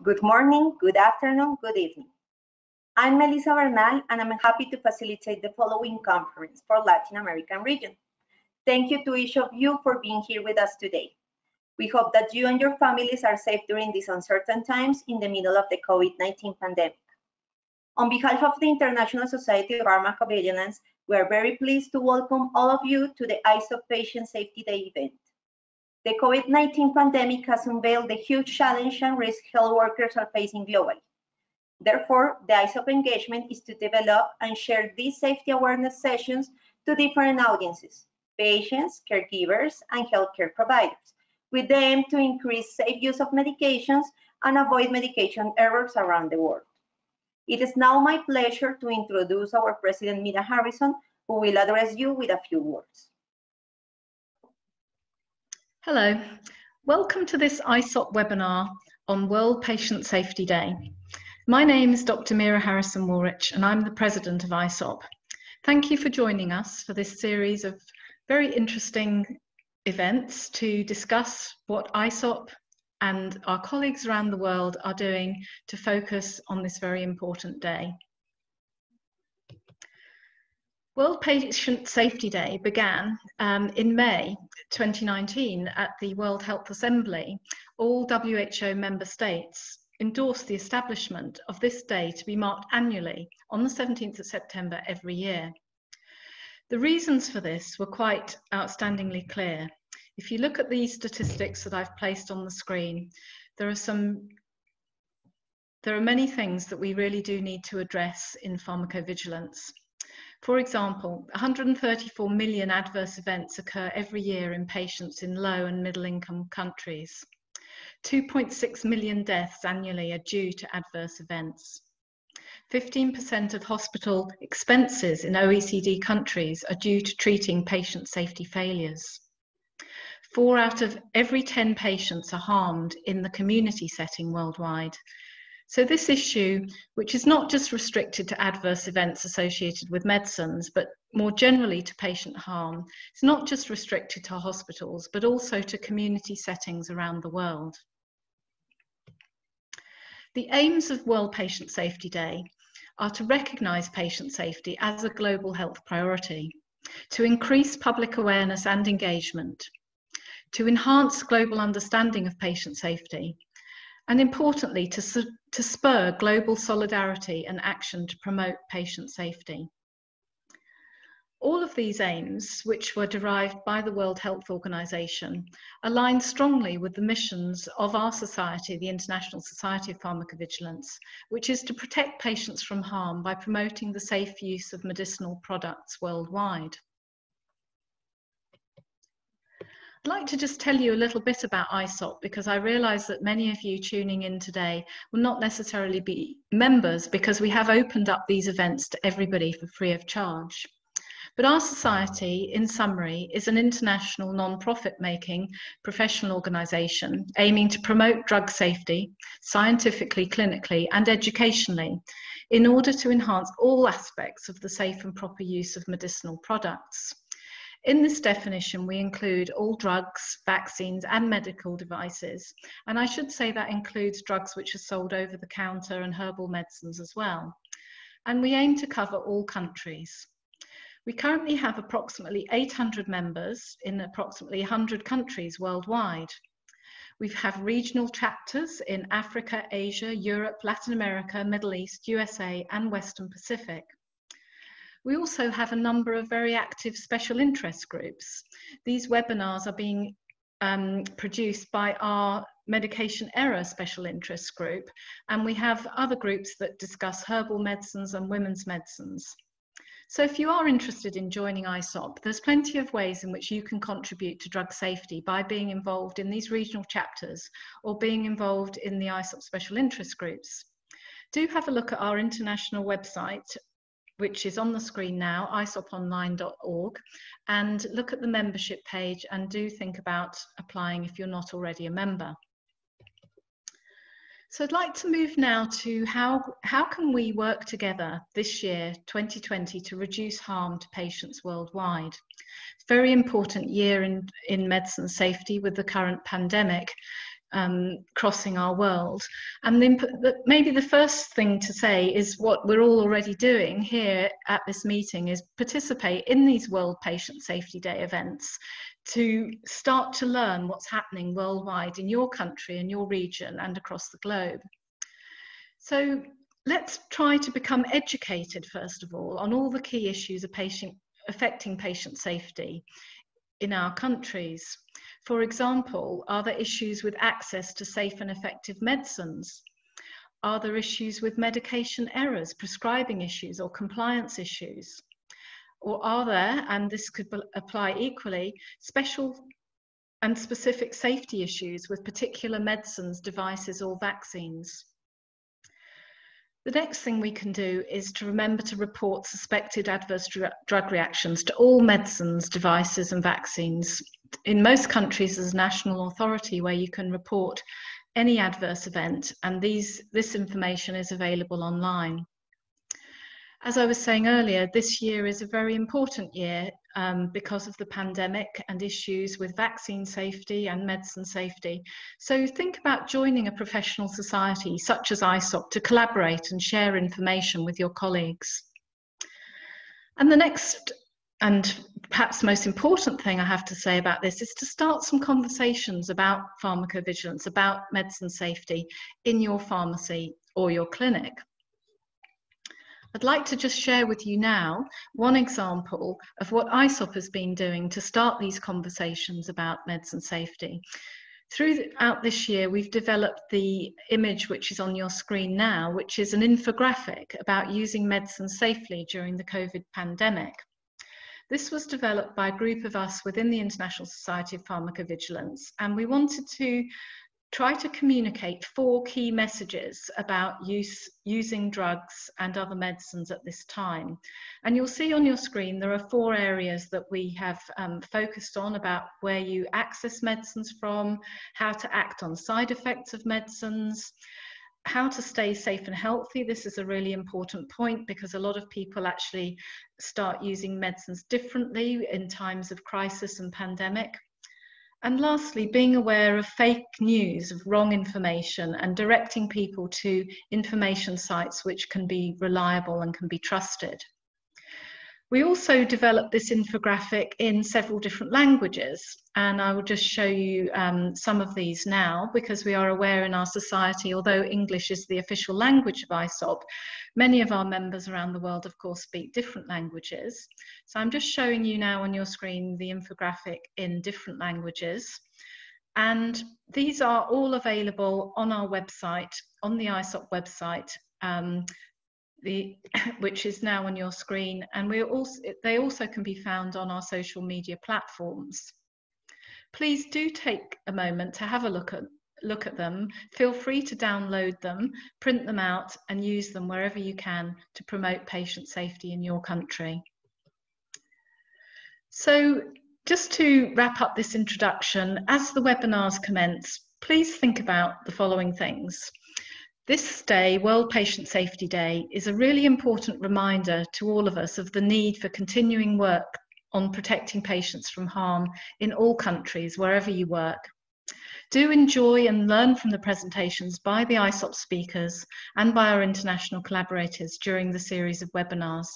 Good morning, good afternoon, good evening. I'm Melissa Bernal, and I'm happy to facilitate the following conference for Latin American region. Thank you to each of you for being here with us today. We hope that you and your families are safe during these uncertain times in the middle of the COVID-19 pandemic. On behalf of the International Society of Pharmacovigilance, we are very pleased to welcome all of you to the ISOP Patient Safety Day event. The COVID-19 pandemic has unveiled the huge challenge and risk health workers are facing globally. Therefore, the ISOP engagement is to develop and share these safety awareness sessions to different audiences, patients, caregivers, and healthcare providers, with the aim to increase safe use of medications and avoid medication errors around the world. It is now my pleasure to introduce our President, Mira Harrison, who will address you with a few words. Hello, welcome to this ISOP webinar on World Patient Safety Day. My name is Dr. Mira Harrison-Woolrich and I'm the President of ISOP. Thank you for joining us for this series of very interesting events to discuss what ISOP and our colleagues around the world are doing to focus on this very important day. World Patient Safety Day began in May 2019 at the World Health Assembly. All WHO member states endorsed the establishment of this day to be marked annually on the 17th of September every year. The reasons for this were quite outstandingly clear. If you look at these statistics that I've placed on the screen, there are many things that we really do need to address in pharmacovigilance. For example, 134 million adverse events occur every year in patients in low and middle income countries. 2.6 million deaths annually are due to adverse events. 15% of hospital expenses in OECD countries are due to treating patient safety failures. 4 out of every 10 patients are harmed in the community setting worldwide. So this issue, which is not just restricted to adverse events associated with medicines, but more generally to patient harm, it's not just restricted to hospitals, but also to community settings around the world. The aims of World Patient Safety Day are to recognise patient safety as a global health priority, to increase public awareness and engagement, to enhance global understanding of patient safety, and importantly, to spur global solidarity and action to promote patient safety. All of these aims, which were derived by the World Health Organization, align strongly with the missions of our society, the International Society of Pharmacovigilance, which is to protect patients from harm by promoting the safe use of medicinal products worldwide. I'd like to just tell you a little bit about ISOP because I realise that many of you tuning in today will not necessarily be members because we have opened up these events to everybody for free of charge. But our society, in summary, is an international non-profit making professional organisation aiming to promote drug safety scientifically, clinically and educationally in order to enhance all aspects of the safe and proper use of medicinal products. In this definition, we include all drugs, vaccines, and medical devices. And I should say that includes drugs which are sold over the counter and herbal medicines as well. And we aim to cover all countries. We currently have approximately 800 members in approximately 100 countries worldwide. We have regional chapters in Africa, Asia, Europe, Latin America, Middle East, USA, and Western Pacific. We also have a number of very active special interest groups. These webinars are being produced by our medication error special interest group, and we have other groups that discuss herbal medicines and women's medicines. So if you are interested in joining ISOP, there's plenty of ways in which you can contribute to drug safety by being involved in these regional chapters or being involved in the ISOP special interest groups. Do have a look at our international website, which is on the screen now, isoponline.org, and look at the membership page and do think about applying if you're not already a member. So I'd like to move now to how can we work together this year, 2020, to reduce harm to patients worldwide. Very important year in medicine safety with the current pandemic. crossing our world. And maybe the first thing to say is what we're all already doing here at this meeting is participate in these World Patient Safety Day events to start to learn what's happening worldwide in your country, in your region, and across the globe. So let's try to become educated, first of all, on all the key issues affecting patient safety in our countries. For example, are there issues with access to safe and effective medicines? Are there issues with medication errors, prescribing issues, or compliance issues? Or are there, and this could apply equally, special and specific safety issues with particular medicines, devices, or vaccines? The next thing we can do is to remember to report suspected adverse drug reactions to all medicines, devices, and vaccines. In most countries, there's a national authority where you can report any adverse event, and this information is available online. As I was saying earlier, this year is a very important year because of the pandemic and issues with vaccine safety and medicine safety. So think about joining a professional society such as ISOP to collaborate and share information with your colleagues. And the next and perhaps most important thing I have to say about this is to start some conversations about pharmacovigilance, about medicine safety in your pharmacy or your clinic. I'd like to just share with you now one example of what ISOP has been doing to start these conversations about medicine safety. Throughout this year, we've developed the image which is on your screen now, which is an infographic about using medicine safely during the COVID pandemic. This was developed by a group of us within the International Society of Pharmacovigilance, and we wanted to try to communicate 4 key messages about using drugs and other medicines at this time. And you'll see on your screen there are 4 areas that we have focused on about where you access medicines from, how to act on side effects of medicines, how to stay safe and healthy. This is a really important point because a lot of people actually start using medicines differently in times of crisis and pandemic. And lastly, being aware of fake news, of wrong information, and directing people to information sites which can be reliable and can be trusted. We also developed this infographic in several different languages, and I will just show you some of these now, because we are aware in our society, although English is the official language of ISOP, many of our members around the world, of course, speak different languages. So I'm just showing you now on your screen the infographic in different languages. And these are all available on our website, on the ISOP website, which is now on your screen, and they also can be found on our social media platforms. Please do take a moment to have a look at them. Feel free to download them, print them out, and use them wherever you can to promote patient safety in your country. So just to wrap up this introduction, as the webinars commence, please think about the following things. This day, World Patient Safety Day, is a really important reminder to all of us of the need for continuing work on protecting patients from harm in all countries, wherever you work. Do enjoy and learn from the presentations by the ISOP speakers and by our international collaborators during the series of webinars.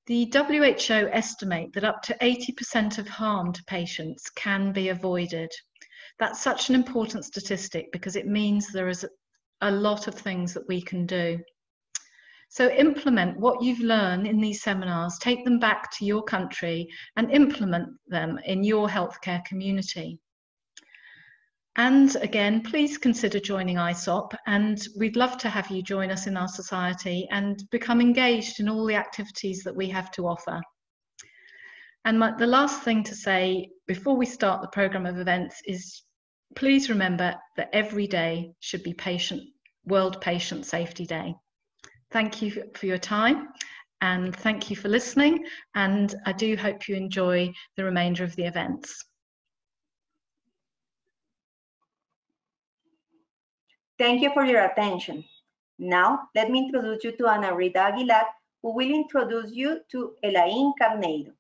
The WHO estimate that up to 80% of harm to patients can be avoided. That's such an important statistic because it means there is a lot of things that we can do. So implement what you've learned in these seminars, take them back to your country and implement them in your healthcare community. And again, please consider joining ISOP, and we'd love to have you join us in our society and become engaged in all the activities that we have to offer. And the last thing to say before we start the programme of events is please remember that every day should be World Patient Safety Day. Thank you for your time, and thank you for listening, and I do hope you enjoy the remainder of the events. Thank you for your attention. Now, let me introduce you to Ana Rita Aguilar, who will introduce you to Elaine Carneiro.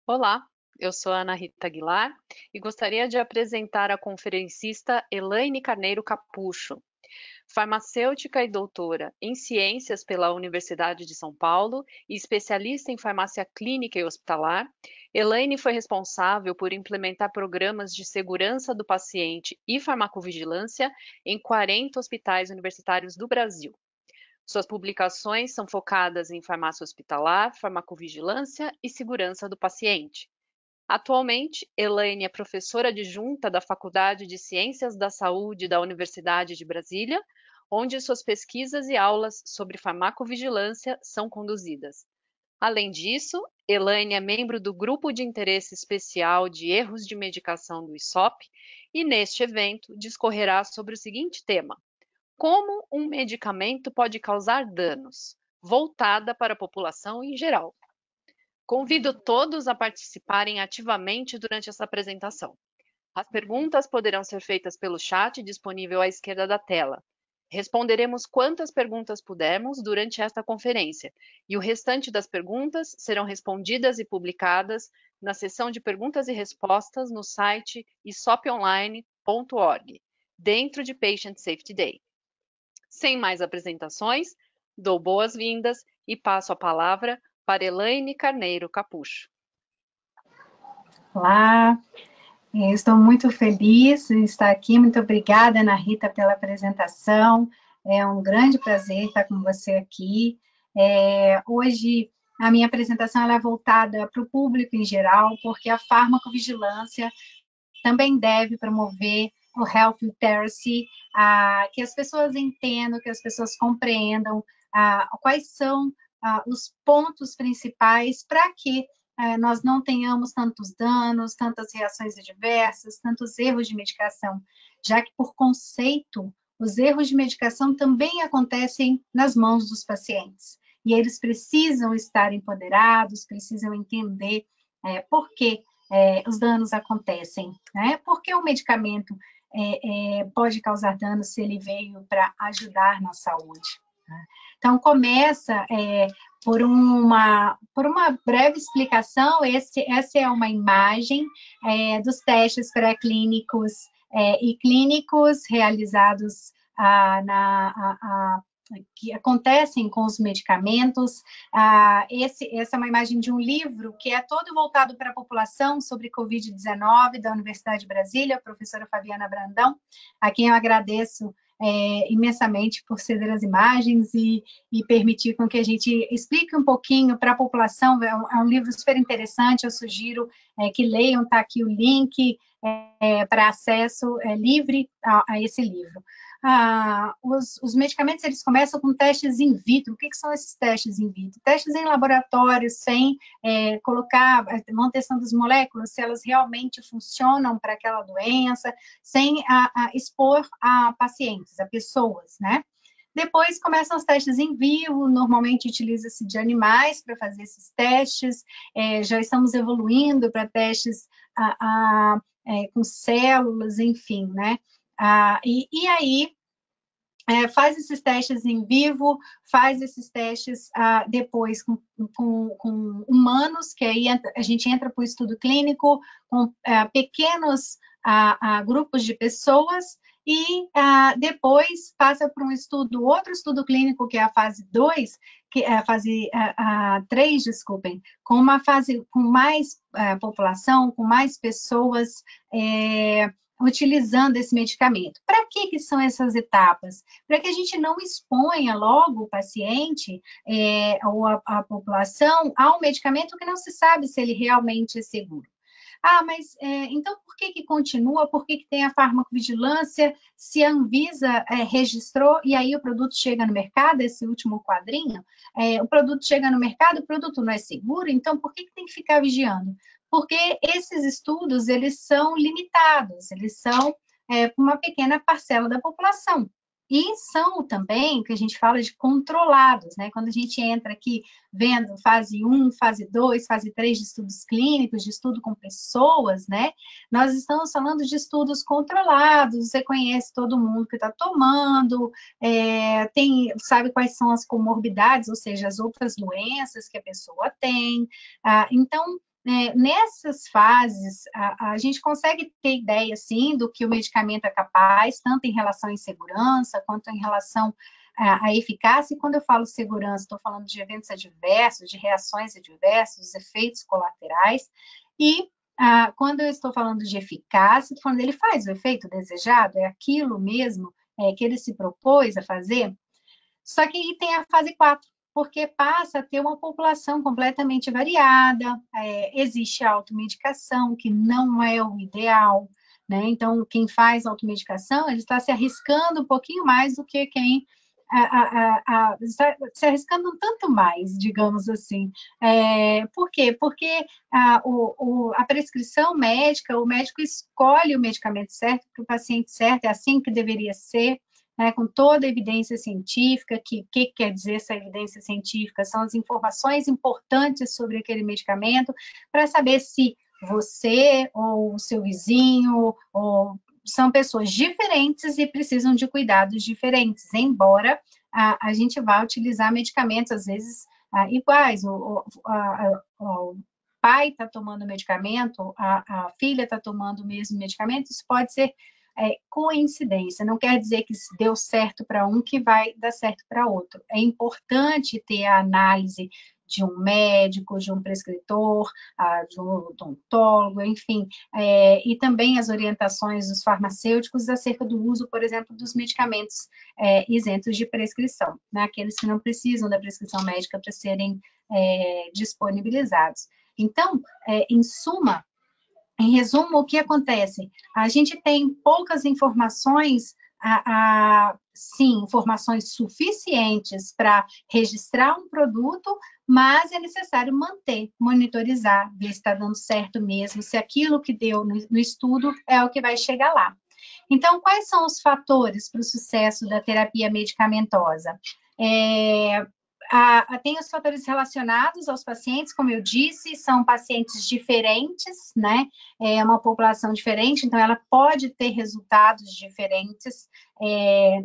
Olá, eu sou a Ana Rita Aguilar e gostaria de apresentar a conferencista Elaine Carneiro Capucho, farmacêutica e doutora em Ciências pela Universidade de São Paulo e especialista em farmácia clínica e hospitalar. Elaine foi responsável por implementar programas de segurança do paciente e farmacovigilância em 40 hospitais universitários do Brasil. Suas publicações são focadas em farmácia hospitalar, farmacovigilância e segurança do paciente. Atualmente, Elaine é professora adjunta da Faculdade de Ciências da Saúde da Universidade de Brasília, onde suas pesquisas e aulas sobre farmacovigilância são conduzidas. Além disso, Elaine é membro do Grupo de Interesse Especial de Erros de Medicação do ISOP e, neste evento, discorrerá sobre o seguinte tema: como um medicamento pode causar danos, voltada para a população em geral. Convido todos a participarem ativamente durante essa apresentação. As perguntas poderão ser feitas pelo chat disponível à esquerda da tela. Responderemos quantas perguntas pudermos durante esta conferência, e o restante das perguntas serão respondidas e publicadas na seção de perguntas e respostas no site isoponline.org, dentro de Patient Safety Day. Sem mais apresentações, dou boas-vindas e passo a palavra para Elaine Carneiro Capucho. Olá, estou muito feliz em estar aqui. Muito obrigada, Ana Rita, pela apresentação. É um grande prazer estar com você aqui. Hoje, a minha apresentação ela é voltada para o público em geral, porque a farmacovigilância também deve promover o health literacy, que as pessoas entendam, que as pessoas compreendam quais são os pontos principais para que nós não tenhamos tantos danos, tantas reações adversas, tantos erros de medicação, já que, por conceito, os erros de medicação também acontecem nas mãos dos pacientes. E eles precisam estar empoderados, precisam entender por que os danos acontecem, né? Por que o medicamento pode causar danos se ele veio para ajudar na saúde? Né? Então, começa por uma breve explicação. Essa é uma imagem dos testes pré-clínicos e clínicos realizados que acontecem com os medicamentos. Essa é uma imagem de um livro que é todo voltado para a população sobre Covid-19, da Universidade de Brasília, a professora Fabiana Brandão, a quem eu agradeço imensamente por ceder as imagens e permitir com que a gente explique um pouquinho para a população. É um livro super interessante, eu sugiro que leiam, está aqui o link para acesso livre a esse livro. Os medicamentos, eles começam com testes in vitro. O que são esses testes in vitro? Testes em laboratório, sem vão testando as moléculas, se elas realmente funcionam para aquela doença, sem expor a pacientes, a pessoas, né? Depois começam os testes em vivo, normalmente utiliza-se de animais para fazer esses testes, já estamos evoluindo para testes com células, enfim, né? E aí, faz esses testes em vivo, faz esses testes depois com humanos, que aí a gente entra para o estudo clínico, com pequenos grupos de pessoas, e depois passa para outro estudo clínico, que é a fase 2, que é a fase 3, desculpem, com uma fase com mais população, com mais pessoas utilizando esse medicamento. Para que são essas etapas? Para que a gente não exponha logo o paciente ou a população a um medicamento que não se sabe se ele realmente é seguro. Mas então por que continua? Por que tem a farmacovigilância? Se a Anvisa registrou e aí o produto chega no mercado, esse último quadrinho, o produto chega no mercado, o produto não é seguro, então por que tem que ficar vigiando? Porque esses estudos, eles são limitados, eles são para uma pequena parcela da população. E são também, o que a gente fala de controlados, né? Quando a gente entra aqui vendo fase 1, fase 2, fase 3 de estudos clínicos, de estudo com pessoas, né? Nós estamos falando de estudos controlados, você conhece todo mundo que está tomando, sabe quais são as comorbidades, ou seja, as outras doenças que a pessoa tem. Então, nessas fases, a gente consegue ter ideia, sim, do que o medicamento é capaz, tanto em relação à segurança, quanto em relação à eficácia. E quando eu falo segurança, estou falando de eventos adversos, de reações adversas, efeitos colaterais. E quando eu estou falando de eficácia, estou falando ele faz o efeito desejado, é aquilo mesmo que ele se propôs a fazer. Só que aí tem a fase 4, porque passa a ter uma população completamente variada, existe a automedicação, que não é o ideal, né? Então, quem faz automedicação, ele está se arriscando um pouquinho mais do que quem está se arriscando um tanto mais, digamos assim. Por quê? Porque a prescrição médica, o médico escolhe o medicamento certo para o paciente certo, é assim que deveria ser, com toda a evidência científica. Que quer dizer essa evidência científica? São as informações importantes sobre aquele medicamento, para saber se você ou o seu vizinho são pessoas diferentes e precisam de cuidados diferentes, embora a gente vá utilizar medicamentos, às vezes, iguais. O pai está tomando medicamento, a filha está tomando o mesmo medicamento, isso pode ser coincidência, não quer dizer que se deu certo para um que vai dar certo para outro. É importante ter a análise de um médico, de um prescritor, de um odontólogo, enfim, e também as orientações dos farmacêuticos acerca do uso, por exemplo, dos medicamentos isentos de prescrição, né? Aqueles que não precisam da prescrição médica para serem disponibilizados. Então, em resumo, o que acontece? A gente tem poucas informações, sim, informações suficientes para registrar um produto, mas é necessário manter, monitorizar, ver se está dando certo mesmo, se aquilo que deu no estudo é o que vai chegar lá. Então, quais são os fatores para o sucesso da terapia medicamentosa? Tem os fatores relacionados aos pacientes, como eu disse, são pacientes diferentes, né? É uma população diferente, então ela pode ter resultados diferentes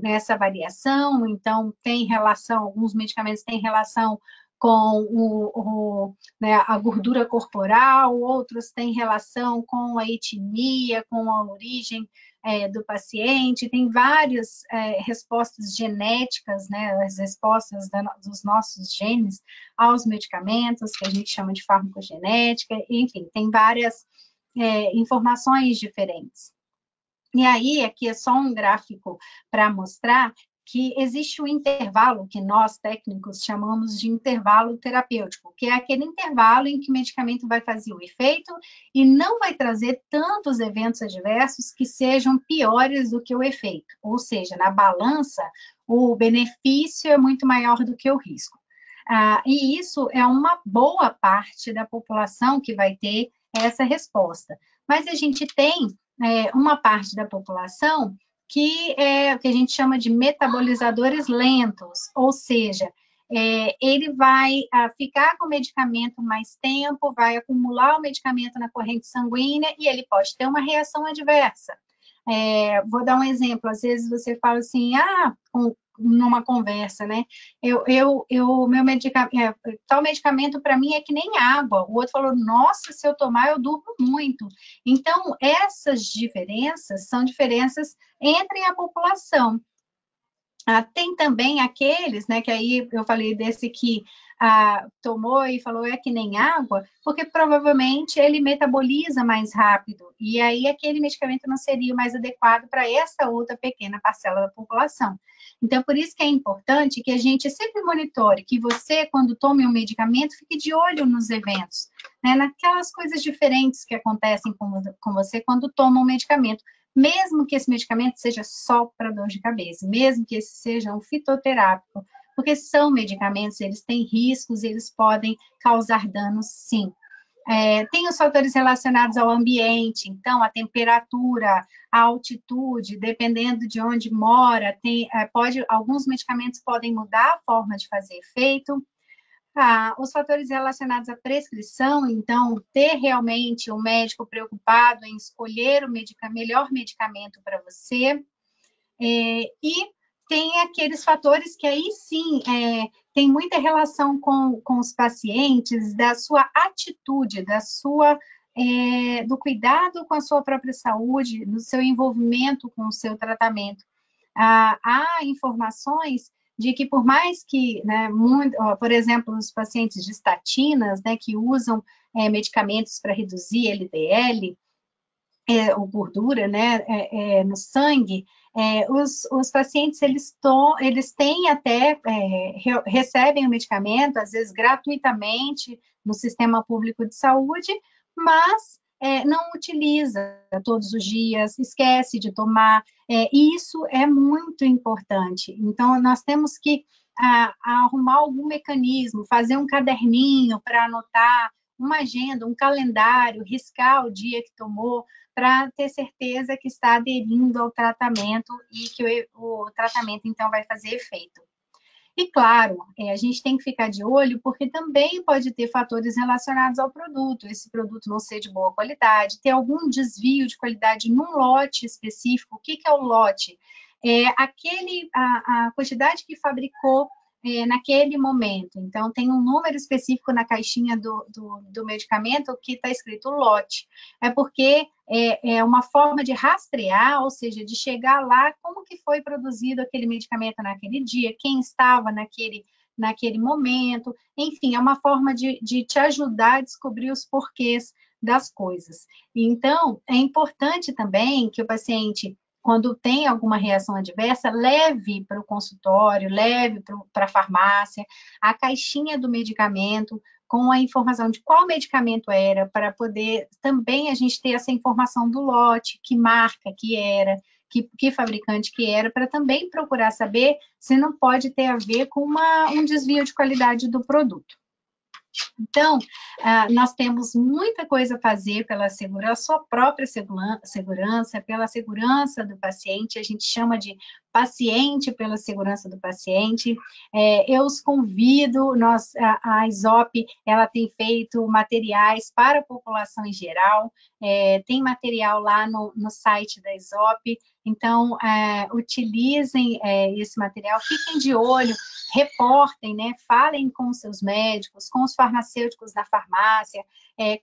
nessa variação. Então, tem relação, alguns medicamentos têm relação com a gordura corporal, outros têm relação com a etnia, com a origem do paciente. Tem várias respostas genéticas, né, as respostas dos nossos genes aos medicamentos, que a gente chama de farmacogenética. Enfim, tem várias informações diferentes. E aí, aqui é só um gráfico para mostrar que existe um intervalo que nós, técnicos, chamamos de intervalo terapêutico, que é aquele intervalo em que o medicamento vai fazer o efeito e não vai trazer tantos eventos adversos que sejam piores do que o efeito. Ou seja, na balança, o benefício é muito maior do que o risco. E isso é uma boa parte da população que vai ter essa resposta. Mas a gente tem uma parte da população que é o que a gente chama de metabolizadores lentos, ou seja, ele vai ficar com o medicamento mais tempo, vai acumular o medicamento na corrente sanguínea e ele pode ter uma reação adversa. Vou dar um exemplo, às vezes você fala assim, numa conversa, né? Meu medicamento, tal medicamento para mim é que nem água. O outro falou, nossa, se eu tomar eu durmo muito. Então, essas diferenças são diferenças entre a população. Tem também aqueles, né, que aí eu falei desse que tomou e falou é que nem água, porque provavelmente ele metaboliza mais rápido, e aí aquele medicamento não seria mais adequado para essa outra pequena parcela da população. Então, por isso que é importante que a gente sempre monitore, que você, quando tome um medicamento, fique de olho nos eventos, né, naquelas coisas diferentes que acontecem com você quando toma um medicamento, mesmo que esse medicamento seja só para dor de cabeça, mesmo que esse seja um fitoterápico, porque são medicamentos, eles têm riscos, eles podem causar danos, sim. Tem os fatores relacionados ao ambiente, então a temperatura, a altitude, dependendo de onde mora, alguns medicamentos podem mudar a forma de fazer efeito. Os fatores relacionados à prescrição, então, ter realmente um médico preocupado em escolher o melhor medicamento para você. E tem aqueles fatores que aí sim tem muita relação com os pacientes, da sua atitude, do cuidado com a sua própria saúde, do seu envolvimento com o seu tratamento. Há informações de que por mais que, né, por exemplo, os pacientes de estatinas, né, que usam medicamentos para reduzir LDL, ou gordura, né, no sangue, os pacientes, eles têm até, recebem o medicamento, às vezes gratuitamente, no sistema público de saúde, mas não utiliza todos os dias, esquece de tomar, e isso é muito importante. Então, nós temos que arrumar algum mecanismo, fazer um caderninho para anotar, uma agenda, um calendário, riscar o dia que tomou, para ter certeza que está aderindo ao tratamento e que o tratamento, então, vai fazer efeito. E, claro, a gente tem que ficar de olho, porque também pode ter fatores relacionados ao produto, esse produto não ser de boa qualidade, ter algum desvio de qualidade num lote específico. O que é o lote? A quantidade que fabricou naquele momento. Então, tem um número específico na caixinha do medicamento que está escrito lote. É porque é uma forma de rastrear, ou seja, de chegar lá, como que foi produzido aquele medicamento naquele dia, quem estava naquele momento. Enfim, é uma forma de te ajudar a descobrir os porquês das coisas. Então, é importante também que o paciente, quando tem alguma reação adversa, leve para o consultório, leve para a farmácia, a caixinha do medicamento, com a informação de qual medicamento era, para poder também a gente ter essa informação do lote, que marca que era, que fabricante que era, para também procurar saber se não pode ter a ver com um desvio de qualidade do produto. Então, nós temos muita coisa a fazer pela sua própria segurança, pela segurança do paciente, a gente chama de paciente pela segurança do paciente. Eu os convido, a ISOP, ela tem feito materiais para a população em geral, tem material lá no site da ISOP, então, utilizem esse material, fiquem de olho, reportem, né? Falem com os seus médicos, com os farmacêuticos da farmácia,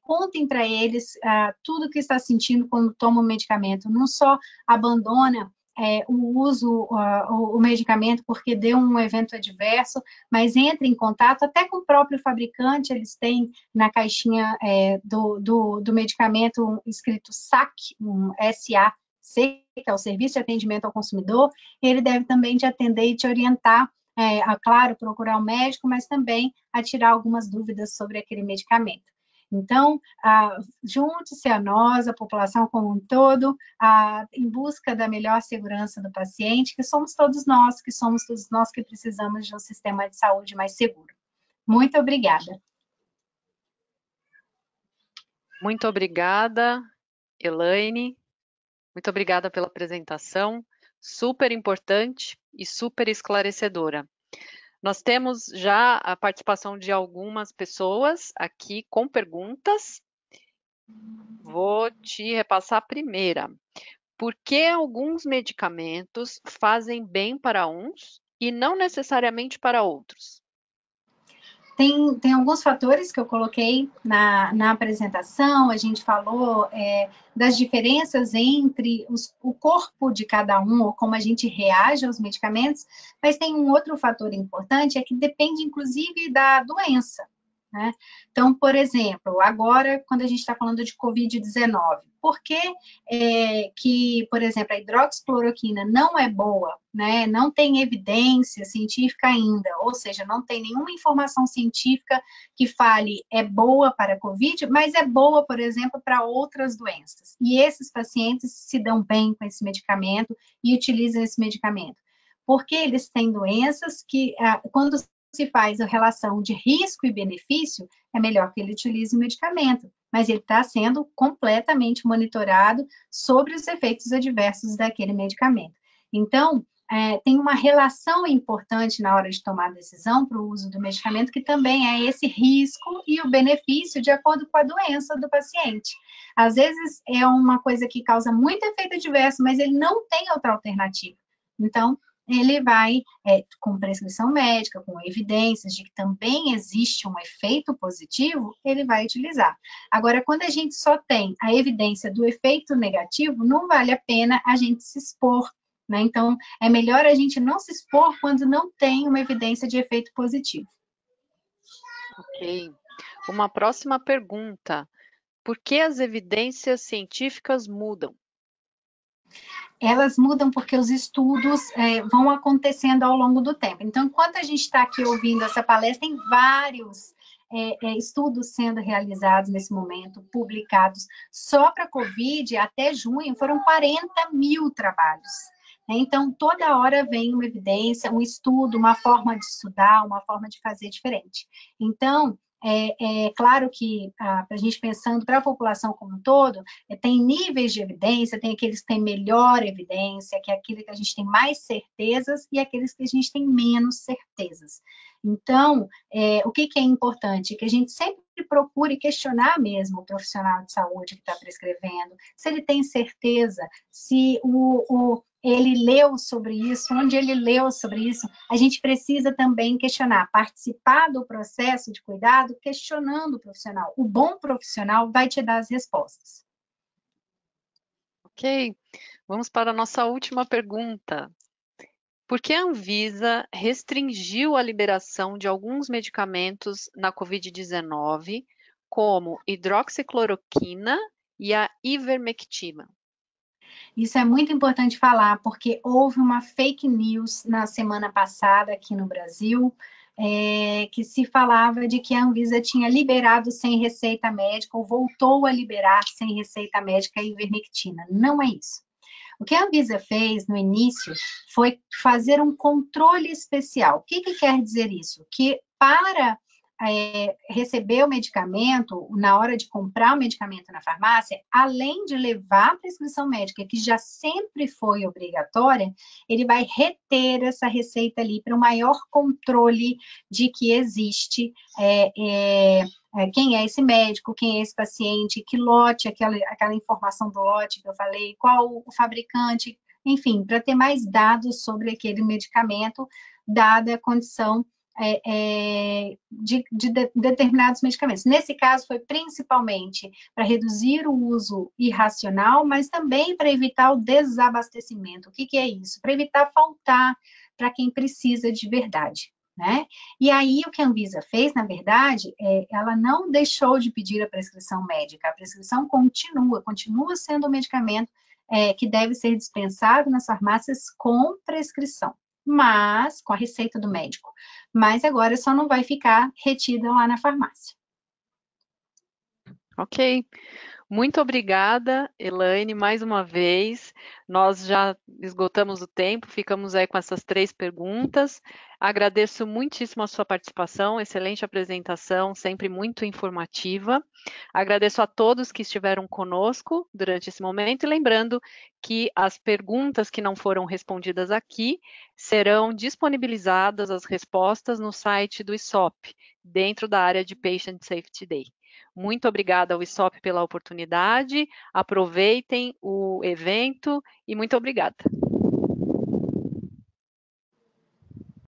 contem para eles tudo que está sentindo quando toma o medicamento. Não só abandona o uso, o medicamento porque deu um evento adverso, mas entre em contato até com o próprio fabricante, eles têm na caixinha do medicamento escrito SAC, um SAC, que é o Serviço de Atendimento ao Consumidor, ele deve também te atender e te orientar, claro, procurar um médico, mas também a tirar algumas dúvidas sobre aquele medicamento. Então, junte-se a nós, a população como um todo, em busca da melhor segurança do paciente, que somos todos nós que precisamos de um sistema de saúde mais seguro. Muito obrigada. Muito obrigada, Elaine. Muito obrigada pela apresentação, super importante e super esclarecedora. Nós temos já a participação de algumas pessoas aqui com perguntas. Vou te repassar a primeira. Por que alguns medicamentos fazem bem para uns e não necessariamente para outros? Tem alguns fatores que eu coloquei na apresentação, a gente falou das diferenças entre o corpo de cada um, ou como a gente reage aos medicamentos, mas tem um outro fator importante, que depende, inclusive, da doença, né? Então, por exemplo, agora, quando a gente está falando de Covid-19, por que, por exemplo, a hidroxicloroquina não é boa, né? Não tem evidência científica ainda, ou seja, não tem nenhuma informação científica que fale é boa para a Covid, mas é boa, por exemplo, para outras doenças. E esses pacientes se dão bem com esse medicamento e utilizam esse medicamento. Porque eles têm doenças que, quando se faz a relação de risco e benefício, é melhor que ele utilize o medicamento, mas ele está sendo completamente monitorado sobre os efeitos adversos daquele medicamento. Então, tem uma relação importante na hora de tomar a decisão para o uso do medicamento, que também é esse risco e o benefício de acordo com a doença do paciente. Às vezes, é uma coisa que causa muito efeito adverso, mas ele não tem outra alternativa. Então, ele vai, com prescrição médica, com evidências de que também existe um efeito positivo, ele vai utilizar. Agora, quando a gente só tem a evidência do efeito negativo, não vale a pena a gente se expor, né? Então, é melhor a gente não se expor quando não tem uma evidência de efeito positivo. Ok. Uma próxima pergunta. Por que as evidências científicas mudam? Elas mudam porque os estudos vão acontecendo ao longo do tempo. Então, enquanto a gente está aqui ouvindo essa palestra, tem vários estudos sendo realizados nesse momento, publicados. Só para a Covid, até junho, foram 40 mil trabalhos. Então, toda hora vem uma evidência, um estudo, uma forma de estudar, uma forma de fazer diferente. Então, é claro que, para a gente pensando para a população como um todo, tem níveis de evidência, tem aqueles que têm melhor evidência, que é aquele que a gente tem mais certezas, e aqueles que a gente tem menos certezas. Então, o que é importante? Que a gente sempre procure questionar mesmo o profissional de saúde que está prescrevendo, se ele tem certeza, se ele leu sobre isso, onde ele leu sobre isso. A gente precisa também questionar, participar do processo de cuidado, questionando o profissional. O bom profissional vai te dar as respostas. Ok, vamos para a nossa última pergunta. Por que a Anvisa restringiu a liberação de alguns medicamentos na Covid-19, como hidroxicloroquina e a ivermectina? Isso é muito importante falar, porque houve uma fake news na semana passada aqui no Brasil, que se falava de que a Anvisa tinha liberado sem receita médica, ou voltou a liberar sem receita médica a ivermectina. Não é isso. O que a Anvisa fez no início foi fazer um controle especial. O que quer dizer isso? Que para receber o medicamento, na hora de comprar o medicamento na farmácia, além de levar a prescrição médica, que já sempre foi obrigatória, ele vai reter essa receita ali para o maior controle de que existe quem é esse médico, quem é esse paciente, que lote, aquela informação do lote que eu falei, qual o fabricante, enfim, para ter mais dados sobre aquele medicamento, dada a condição de determinados medicamentos. Nesse caso, foi principalmente para reduzir o uso irracional, mas também para evitar o desabastecimento. O que é isso? Para evitar faltar para quem precisa de verdade. Né? E aí, o que a Anvisa fez, na verdade, ela não deixou de pedir a prescrição médica. A prescrição continua sendo um medicamento que deve ser dispensado nas farmácias com prescrição, mas com a receita do médico. Mas agora só não vai ficar retida lá na farmácia. Ok. Muito obrigada, Elaine, mais uma vez. Nós já esgotamos o tempo, ficamos aí com essas 3 perguntas. Agradeço muitíssimo a sua participação, excelente apresentação, sempre muito informativa. Agradeço a todos que estiveram conosco durante esse momento e lembrando que as perguntas que não foram respondidas aqui serão disponibilizadas as respostas no site do ISOP, dentro da área de Patient Safety Day. Muito obrigada ao ISOP pela oportunidade, aproveitem o evento e muito obrigada.